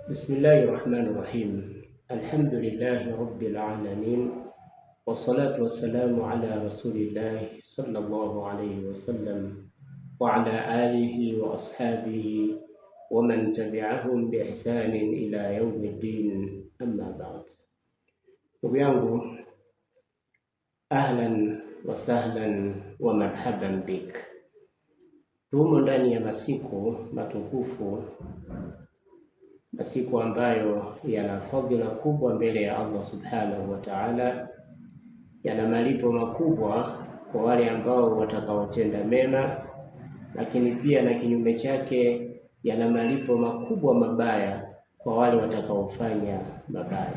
بسم الله الرحمن الرحيم. الحمد لله رب العالمين، والصلاة والسلام على رسول الله صلى الله عليه وسلم وعلى آله وأصحابه ومن تبعهم بإحسان إلى يوم الدين. أما بعد. Ndugu yangu, ahlan wa sahlan wa marhaban bik. Tumo ndani ya masiku matukufu, masiku ambayo yana fadhila kubwa mbele ya Allah subhanahu wa ta'ala, yana malipo makubwa kwa wale ambao watakaotenda mema, lakini pia na kinyume chake yana malipo makubwa mabaya kwa wale watakaofanya mabaya.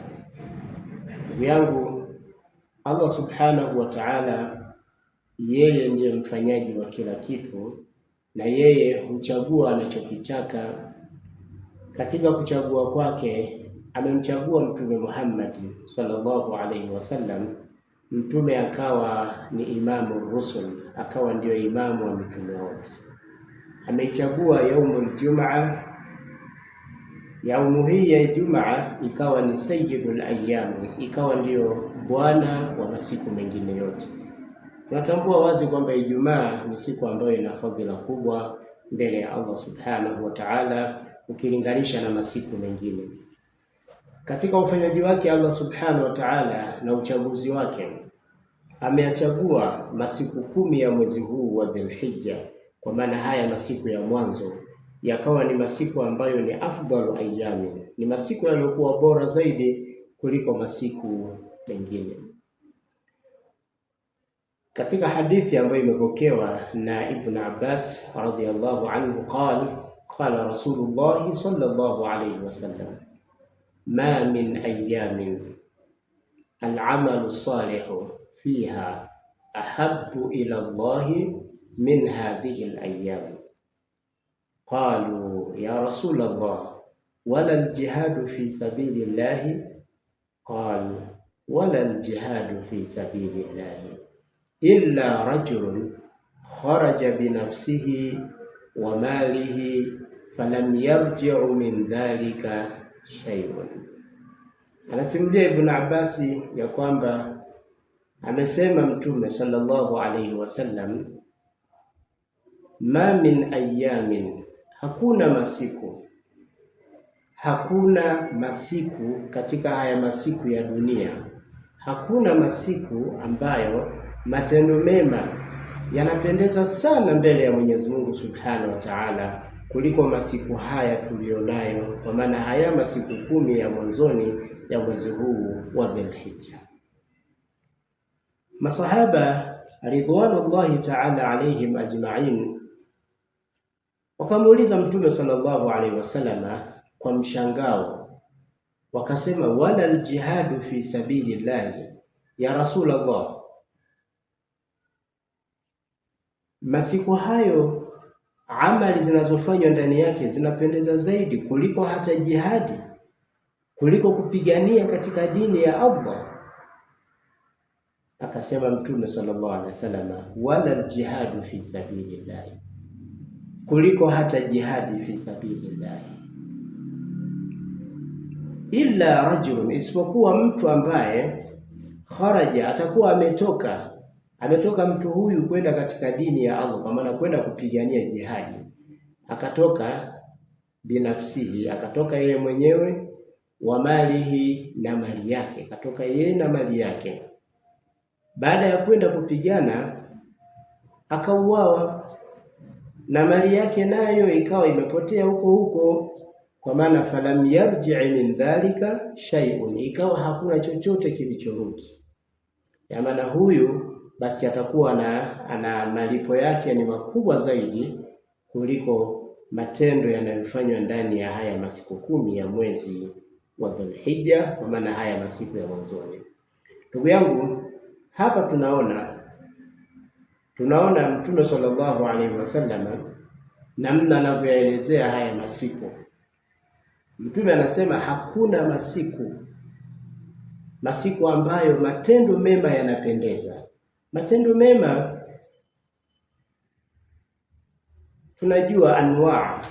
Ndugu yangu, Allah subhanahu wa ta'ala yeye ndiye mfanyaji wa kila kitu, na yeye huchagua anachokitaka. Katika kuchagua kwake amemchagua Mtume Muhammad sallallahu alaihi wasallam. Mtume akawa ni imamu rusul, akawa ndio imamu wa mitume wote. Ameichagua yaumul jumaa. Yaumu hii ya Ijumaa ikawa ni sayyidul ayyam, ikawa ndio bwana wa masiku mengine yote. Tunatambua wazi kwamba Ijumaa ni siku ambayo ina fadhila kubwa mbele ya Allah subhanahu wa ta'ala ukilinganisha na masiku mengine. Katika ufanyaji wake Allah subhanahu wa ta'ala na uchaguzi wake, ameachagua masiku 10 ya mwezi huu wa Dhulhijja, kwa maana haya masiku ya mwanzo yakawa ni masiku ambayo ni afdalu ayyami, ni masiku yaliyokuwa bora zaidi kuliko masiku mengine. Katika hadithi ambayo imepokewa na Ibn Abbas radhiyallahu anhu, qala Rasulullah sallallahu alayhi wasallam, ma min ayamin al-amalu salihu fiha ahabbu ila Allah min hadhihi al-ayyam. Qalu ya Rasulullah, wala al-jihadu fi sabilillah? Qala wala al-jihadu fi sabilillah illa rajulun kharaja binafsihi wa malihi falam yarji'u min dhalika shay'un. Anasimulia Ibn Abbas ya kwamba amesema Mtume sallallahu alayhi wasallam, ma min ayamin, hakuna masiku katika haya masiku ya dunia, hakuna masiku ambayo matendo mema yanapendeza sana mbele ya Mwenyezi Mungu Subhanahu wa Ta'ala kuliko masiku haya tulionayo, kwa maana haya masiku 10 ya mwanzoni ya mwezi huu wa Dhulhijja. Masahaba ridwanullahi ta'ala alayhim ajma'in wakamuuliza Mtume sallallahu alayhi wasallama kwa mshangao, wakasema, wala aljihadu fi sabilillahi ya Rasulullah, masiku hayo amali zinazofanywa ndani yake zinapendeza zaidi kuliko hata jihadi, kuliko kupigania katika dini ya Allah. Akasema Mtume sallallahu alaihi wasallam, wala aljihadu fi sabilillah, kuliko hata jihadi fi sabilillah, illa rajulun, isipokuwa mtu ambaye kharaja, atakuwa ametoka mtu huyu kwenda katika dini ya Allah, kwa maana kwenda kupigania jihadi, akatoka binafsihi, akatoka yeye mwenyewe, wa malihi, na mali yake, akatoka yeye na mali yake. Baada ya kwenda kupigana akauawa, na mali yake nayo ikawa imepotea huko, kwa maana falam yarji' min dhalika shay'un, ikawa hakuna chochote kilichorudi. Ya maana huyu basi atakuwa ana malipo yake ni makubwa zaidi kuliko matendo yanayofanywa ndani ya haya masiku 10 ya mwezi wa Dhulhijja, kwa maana haya masiku ya mwanzoni. Ndugu yangu, hapa tunaona Mtume sallallahu alaihi wasallam namna anavyoelezea haya masiku. Mtume anasema hakuna masiku ambayo matendo mema yanapendeza. Matendo mema tunajua anwaa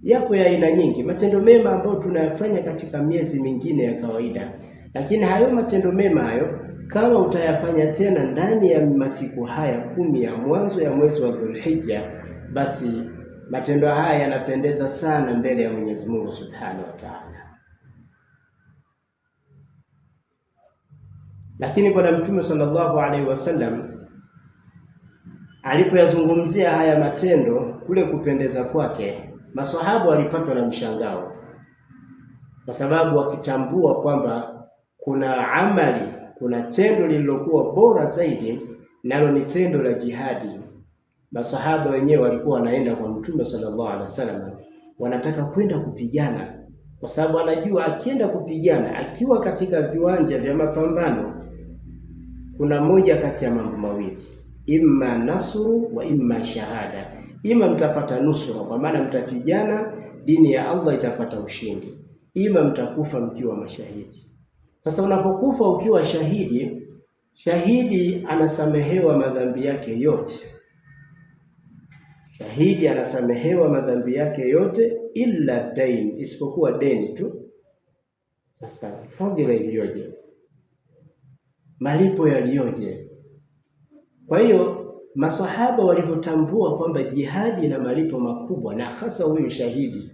Yapo ya aina nyingi, matendo mema ambayo tunayafanya katika miezi mingine ya kawaida, lakini hayo matendo mema hayo kama utayafanya tena ndani ya masiku haya 10 ya mwanzo ya mwezi wa Dhulhijja, basi matendo haya yanapendeza sana mbele ya Mwenyezi Mungu Subhanahu wa Ta'ala. Lakini Bwana Mtume sallallahu alaihi wasallam alipoyazungumzia haya matendo, kule kupendeza kwake, maswahaba walipatwa na mshangao, kwa sababu wakitambua kwamba kuna amali, kuna tendo lililokuwa bora zaidi, nalo ni tendo la jihadi. Maswahaba wenyewe walikuwa wanaenda kwa Mtume sallallahu alaihi wasallam, wanataka kwenda kupigana, kwa sababu anajua akienda kupigana, akiwa katika viwanja vya mapambano, kuna moja kati ya mambo mawili, imma nasru wa imma shahada. Ima mtapata nusura, kwa maana mtapigana, dini ya Allah itapata ushindi, ima mtakufa mkiwa mashahidi. Sasa unapokufa ukiwa shahidi, shahidi anasamehewa madhambi yake yote. Shahidi anasamehewa madhambi yake yote illa dain, isipokuwa deni tu. Sasa fadhila iliyoje, malipo yaliyoje! Kwa hiyo maswahaba walivyotambua kwamba jihadi ina malipo makubwa, na hasa huyu shahidi,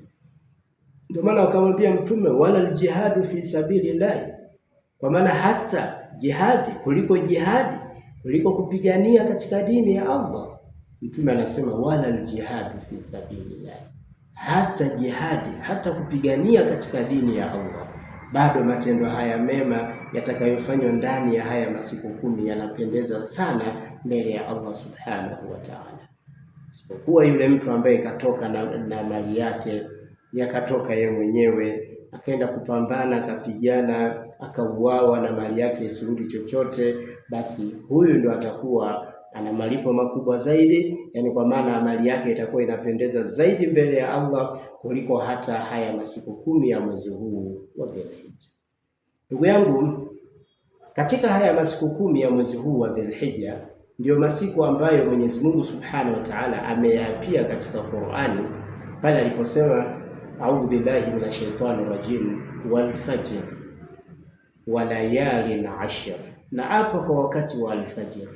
ndio maana wakamwambia Mtume, wala aljihadu fi sabilillah, kwa maana hata jihadi kuliko kupigania katika dini ya Allah. Mtume anasema wala aljihadu fi sabilillah, hata jihadi, hata kupigania katika dini ya Allah, bado matendo haya mema yatakayofanywa ndani ya haya masiku 10 yanapendeza sana mbele ya Allah Subhanahu wa Ta'ala. Isipokuwa yule mtu ambaye katoka na mali yake, yakatoka yeye mwenyewe, akaenda kupambana, akapigana, akauawa na mali yake isirudi chochote, basi huyu ndo atakuwa ana malipo makubwa zaidi, yani kwa maana mali yake itakuwa inapendeza zaidi mbele ya Allah kuliko hata haya masiku 10 ya mwezi huu wa Dhulhijja. Ndugu yangu, katika haya masiku 10 ya mwezi huu wa Dhulhijja ndio masiku ambayo Mwenyezi Mungu Subhanahu wa Ta'ala ameyapia katika Qur'ani pale aliposema, a'udhu billahi minash shaitani rajim, wal fajr wa layalin 'ashr, na apa kwa wakati wa alfajr,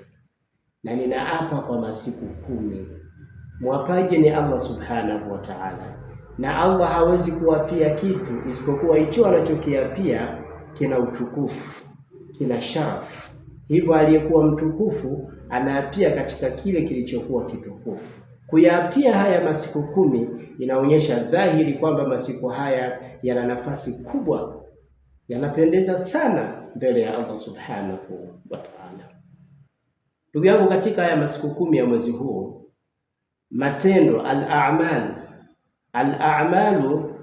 na ninaapa kwa masiku 10. Mwapaji ni Allah Subhanahu wa Ta'ala, na Allah hawezi kuapia kitu isipokuwa hicho anachokiapia kina utukufu, kina sharaf. Hivyo aliyekuwa mtukufu anaapia katika kile kilichokuwa kitukufu. Kuyaapia haya masiku 10 inaonyesha dhahiri kwamba masiku haya yana nafasi kubwa, yanapendeza sana mbele ya Allah Subhanahu wa Ta'ala. Ndugu yangu, katika haya masiku 10 ya mwezi huu, matendo al-a'malu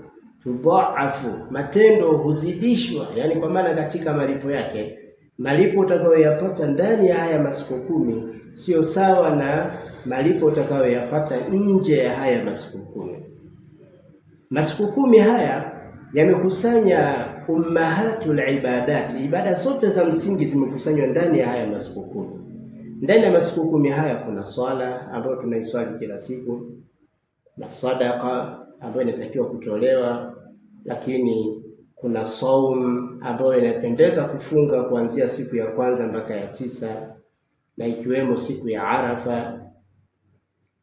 tudha'afu, matendo huzidishwa, yani kwa maana katika malipo yake, malipo utakayoyapata ndani ya haya masiku 10 sio sawa na malipo utakayoyapata nje ya haya masiku 10. Masiku 10 haya yamekusanya ummahatul ibadat, ibada zote za msingi zimekusanywa ndani ya haya masiku 10. Ndani ya masiku 10 haya kuna swala ambayo tunaiswali kila siku, na sadaqa ambayo inatakiwa kutolewa, lakini kuna saum ambayo inapendeza kufunga kuanzia siku ya kwanza mpaka ya 9, na ikiwemo siku ya Arafa.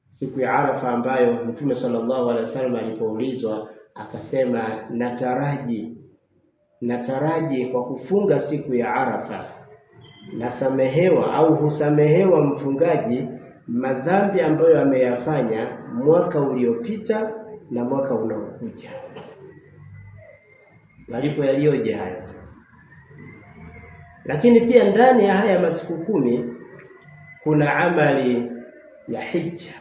Siku ya Arafa ambayo Mtume sallallahu alaihi wasallam alipoulizwa akasema, nataraji kwa kufunga siku ya Arafa nasamehewa au husamehewa mfungaji madhambi ambayo ameyafanya mwaka uliopita na mwaka unaokuja. Malipo yaliyoje hayo! Lakini pia ndani ya haya masiku 10 kuna amali ya hija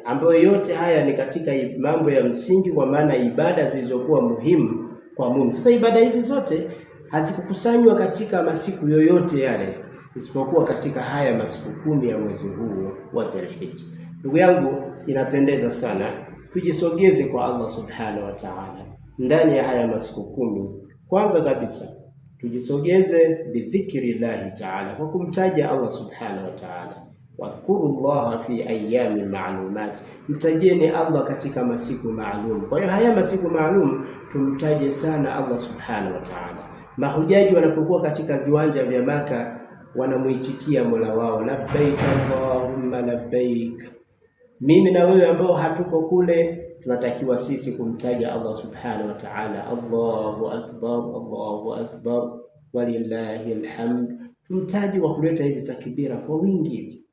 ambayo yote haya ni katika mambo ya msingi, kwa maana ibada zilizokuwa muhimu kwa Mungu. Sasa ibada hizi zote hazikukusanywa katika masiku yoyote yale isipokuwa katika haya masiku 10 ya mwezi huu wa Dhulhijja. Ndugu yangu, inapendeza sana tujisogeze kwa Allah Subhanahu wa Ta'ala ndani ya haya masiku 10. Kwanza kabisa tujisogeze bidhikrillahi Ta'ala, kwa kumtaja Allah Subhanahu wa Ta'ala. wadhkurullaha fi ayami ma'lumat, mtajeni Allah katika masiku maalum. Kwa hiyo haya masiku maalum tumtaje sana Allah subhanahu wa ta'ala. Mahujaji wanapokuwa katika viwanja vya Maka wanamuitikia Mola wao, labbaik Allahumma labbaik. Mimi na wewe ambao hatupo kule tunatakiwa sisi kumtaja Allah subhanahu wa ta'ala, Allahu akbar, Allahu akbar, walillahi alhamd. Tumtaji wa kuleta hizi takbira kwa wingi.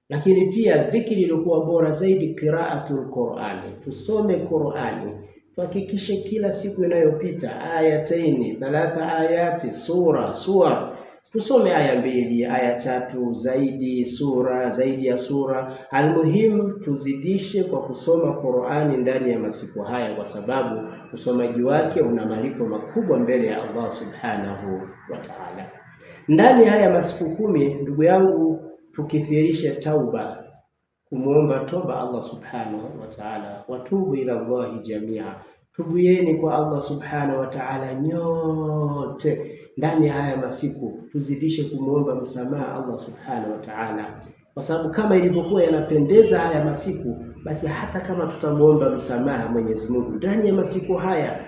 Lakini pia dhikri iliyokuwa bora zaidi, qiraatul Qur'ani, tusome Qur'ani. Tuhakikishe kila siku inayopita ayataini, 3 ayati, suwar, tusome aya 2, aya 3, zaidi sura, zaidi ya sura. Almuhimu tuzidishe kwa kusoma Qur'ani ndani ya masiku haya, kwa sababu usomaji wake una malipo makubwa mbele ya Allah subhanahu wa ta'ala. Ndani haya masiku 10, ndugu yangu, tukithirishe tauba, kumuomba toba Allah subhanahu wa ta'ala. Watubu ila Allahi jamia, tubuyeni kwa Allah subhanahu wa ta'ala nyote. Ndani ya haya masiku tuzidishe kumuomba msamaha Allah subhanahu wa ta'ala, kwa sababu kama ilivyokuwa yanapendeza haya masiku, basi hata kama tutamuomba msamaha Mwenyezi Mungu ndani ya masiku haya,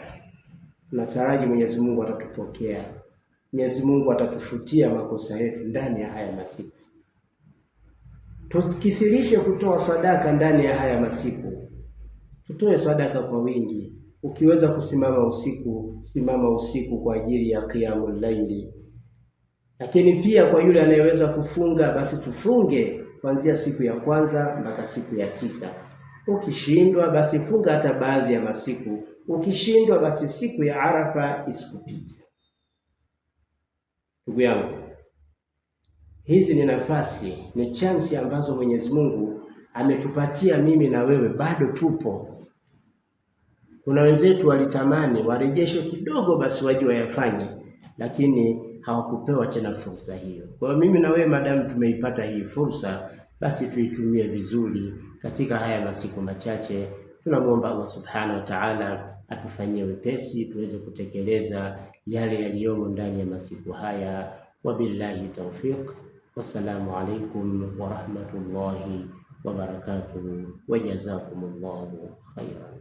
tunataraji Mwenyezi Mungu atatupokea, Mwenyezi Mungu atatufutia makosa yetu ndani ya haya masiku. Tusikithirishe kutoa sadaka ndani ya haya masiku. Tutoe sadaka kwa wingi. Ukiweza kusimama usiku, simama usiku kwa ajili ya qiyamul laili. Lakini pia kwa yule anayeweza kufunga, basi tufunge kuanzia siku ya kwanza mpaka siku ya 9. Ukishindwa basi funga hata baadhi ya masiku. Ukishindwa basi siku ya Arafa isikupite. Ndugu yangu, hizi ni nafasi, ni chansi ambazo Mwenyezi Mungu ametupatia mimi na wewe, bado tupo. Kuna wenzetu walitamani warejeshwe kidogo basi waje wayafanye, lakini hawakupewa tena fursa hiyo. Kwa hiyo mimi na wewe, madamu tumeipata hii fursa, basi tuitumie vizuri katika haya masiku machache. Tunamuomba Allah subhanahu wa ta'ala atufanyie wepesi tuweze kutekeleza yale yaliyomo ndani ya masiku haya. Wabillahi tawfiq. Wassalamu alaikum wa rahmatullahi wa barakatuh, wa jazakumullahu khairan.